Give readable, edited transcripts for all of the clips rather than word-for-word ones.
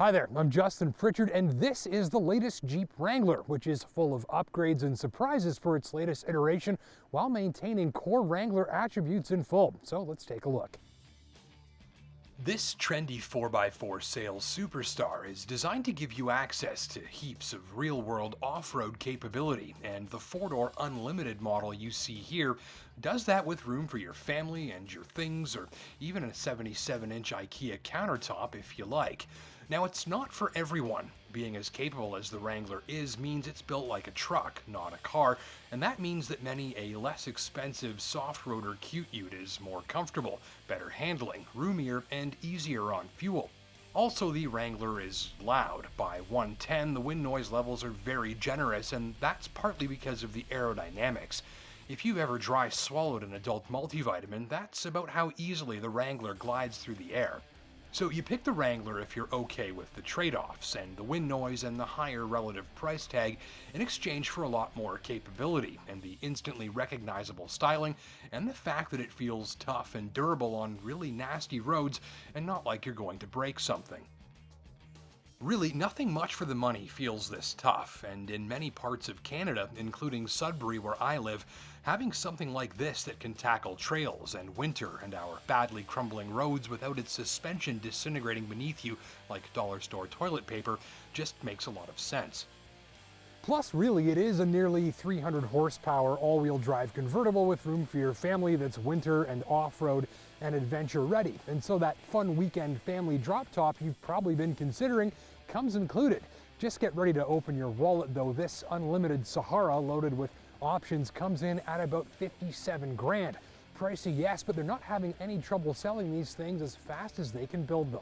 Hi there, I'm Justin Pritchard, and this is the latest Jeep Wrangler, which is full of upgrades and surprises for its latest iteration while maintaining core Wrangler attributes in full. So let's take a look. This trendy 4x4 sales superstar is designed to give you access to heaps of real-world off-road capability, and the 4-door Unlimited model you see here does that with room for your family and your things, or even a 77-inch IKEA countertop if you like. Now, it's not for everyone. Being as capable as the Wrangler is means it's built like a truck, not a car, and that means that many a less expensive soft-roader cute ute is more comfortable, better handling, roomier, and easier on fuel. Also, the Wrangler is loud. By 110, the wind noise levels are very generous, and that's partly because of the aerodynamics. If you've ever dry swallowed an adult multivitamin, that's about how easily the Wrangler glides through the air. So you pick the Wrangler if you're okay with the trade-offs and the wind noise and the higher relative price tag in exchange for a lot more capability and the instantly recognizable styling and the fact that it feels tough and durable on really nasty roads and not like you're going to break something. Really, nothing much for the money feels this tough, and in many parts of Canada, including Sudbury where I live, having something like this that can tackle trails and winter and our badly crumbling roads without its suspension disintegrating beneath you like dollar store toilet paper just makes a lot of sense. Plus, really, it is a nearly 300 horsepower all-wheel drive convertible with room for your family that's winter and off-road and adventure ready. And so that fun weekend family drop top you've probably been considering comes included. Just get ready to open your wallet though. This Unlimited Sahara loaded with options comes in at about 57 grand. Pricey, yes, but they're not having any trouble selling these things as fast as they can build them.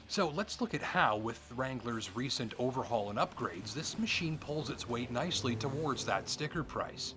So let's look at how, with Wrangler's recent overhaul and upgrades, this machine pulls its weight nicely towards that sticker price.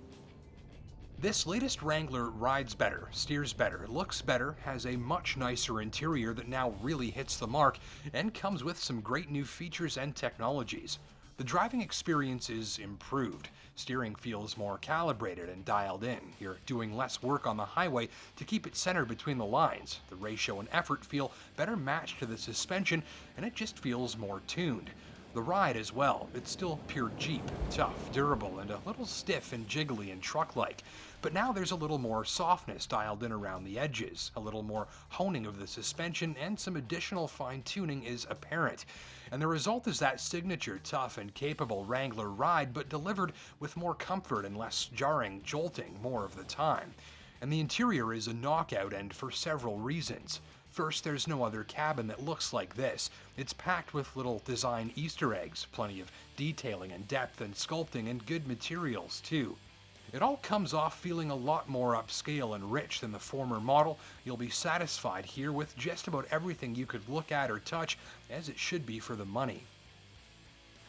This latest Wrangler rides better, steers better, looks better, has a much nicer interior that now really hits the mark, and comes with some great new features and technologies. The driving experience is improved. Steering feels more calibrated and dialed in. You're doing less work on the highway to keep it centered between the lines. The ratio and effort feel better matched to the suspension, and it just feels more tuned. The ride as well, it's still pure Jeep, tough, durable, and a little stiff and jiggly and truck-like. But now there's a little more softness dialed in around the edges, a little more honing of the suspension, and some additional fine-tuning is apparent. And the result is that signature tough and capable Wrangler ride, but delivered with more comfort and less jarring jolting more of the time. And the interior is a knockout, and for several reasons. First, there's no other cabin that looks like this. It's packed with little design Easter eggs, plenty of detailing and depth and sculpting, and good materials too. It all comes off feeling a lot more upscale and rich than the former model. You'll be satisfied here with just about everything you could look at or touch, as it should be for the money.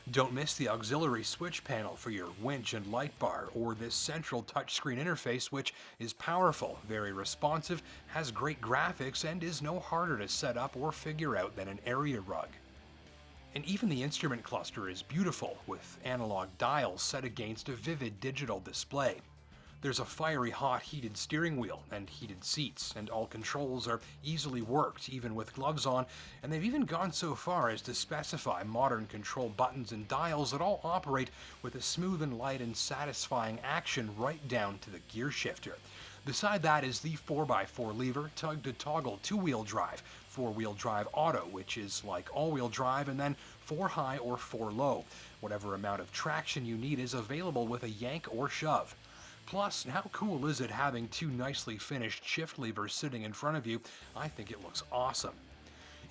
Don't miss the auxiliary switch panel for your winch and light bar, or this central touchscreen interface, which is powerful, very responsive, has great graphics, and is no harder to set up or figure out than an area rug. And even the instrument cluster is beautiful, with analog dials set against a vivid digital display. There's a fiery hot heated steering wheel and heated seats, and all controls are easily worked even with gloves on, and they've even gone so far as to specify modern control buttons and dials that all operate with a smooth and light and satisfying action right down to the gear shifter. Beside that is the 4x4 lever tug to toggle 2-wheel drive, 4-wheel drive auto, which is like all-wheel drive, and then 4 high or 4 low. Whatever amount of traction you need is available with a yank or shove. Plus, how cool is it having 2 nicely finished shift levers sitting in front of you? I think it looks awesome.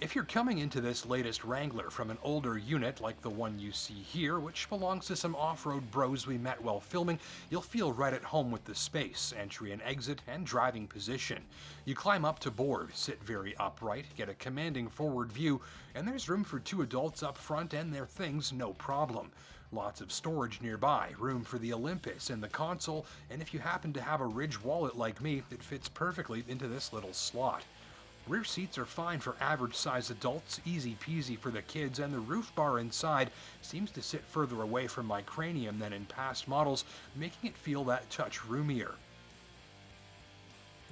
If you're coming into this latest Wrangler from an older unit like the one you see here, which belongs to some off-road bros we met while filming, you'll feel right at home with the space, entry and exit, and driving position. You climb up to board, sit very upright, get a commanding forward view, and there's room for 2 adults up front and their things no problem. Lots of storage nearby, room for the Olympus and the console, and if you happen to have a Ridge wallet like me, it fits perfectly into this little slot. Rear seats are fine for average-sized adults, easy peasy for the kids, and the roof bar inside seems to sit further away from my cranium than in past models, making it feel that touch roomier.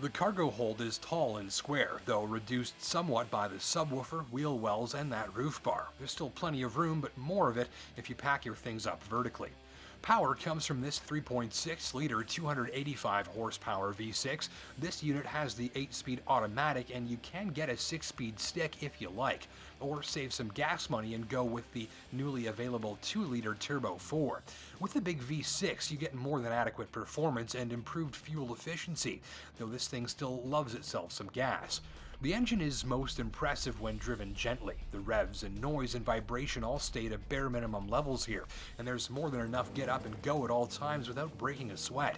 The cargo hold is tall and square, though reduced somewhat by the subwoofer, wheel wells, and that roof bar. There's still plenty of room, but more of it if you pack your things up vertically. Power comes from this 3.6-liter 285 horsepower V6. This unit has the 8-speed automatic, and you can get a 6-speed stick if you like, or save some gas money and go with the newly available 2-liter Turbo 4. With the big V6, you get more than adequate performance and improved fuel efficiency, though this thing still loves itself some gas. The engine is most impressive when driven gently. The revs and noise and vibration all stay at bare minimum levels here, and there's more than enough get up and go at all times without breaking a sweat.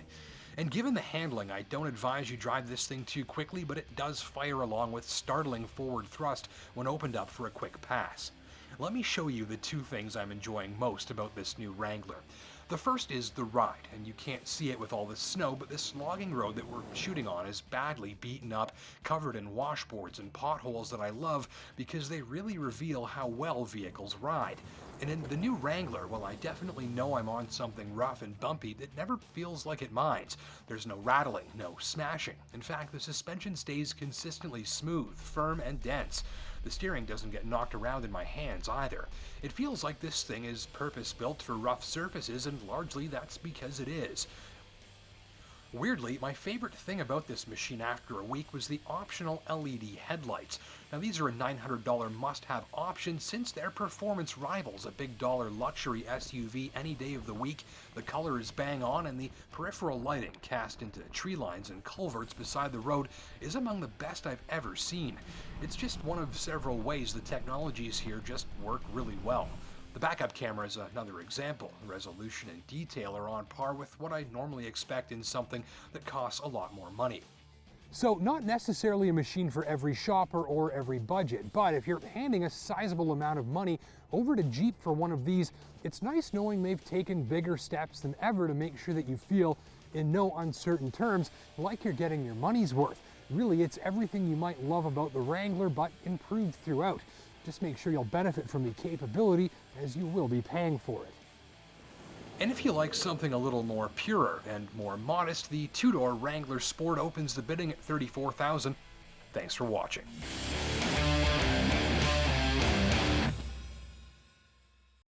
And given the handling, I don't advise you drive this thing too quickly, but it does fire along with startling forward thrust when opened up for a quick pass. Let me show you the two things I'm enjoying most about this new Wrangler. The first is the ride, and you can't see it with all the snow, but this logging road that we're shooting on is badly beaten up, covered in washboards and potholes that I love because they really reveal how well vehicles ride. And in the new Wrangler, well, I definitely know I'm on something rough and bumpy that never feels like it minds. There's no rattling, no smashing. In fact, the suspension stays consistently smooth, firm, and dense. The steering doesn't get knocked around in my hands either. It feels like this thing is purpose-built for rough surfaces, and largely that's because it is. Weirdly, my favorite thing about this machine after a week was the optional LED headlights. Now these are a $900 must-have option since their performance rivals a big dollar luxury SUV any day of the week. The color is bang on, and the peripheral lighting cast into tree lines and culverts beside the road is among the best I've ever seen. It's just one of several ways the technologies here just work really well. The backup camera is another example. Resolution and detail are on par with what I normally expect in something that costs a lot more money. So not necessarily a machine for every shopper or every budget, but if you're handing a sizable amount of money over to Jeep for one of these, it's nice knowing they've taken bigger steps than ever to make sure that you feel, in no uncertain terms, like you're getting your money's worth. Really, it's everything you might love about the Wrangler, but improved throughout. Just make sure you'll benefit from the capability, as you will be paying for it. And if you like something a little more purer and more modest, the two-door Wrangler Sport opens the bidding at $34,000. Thanks for watching.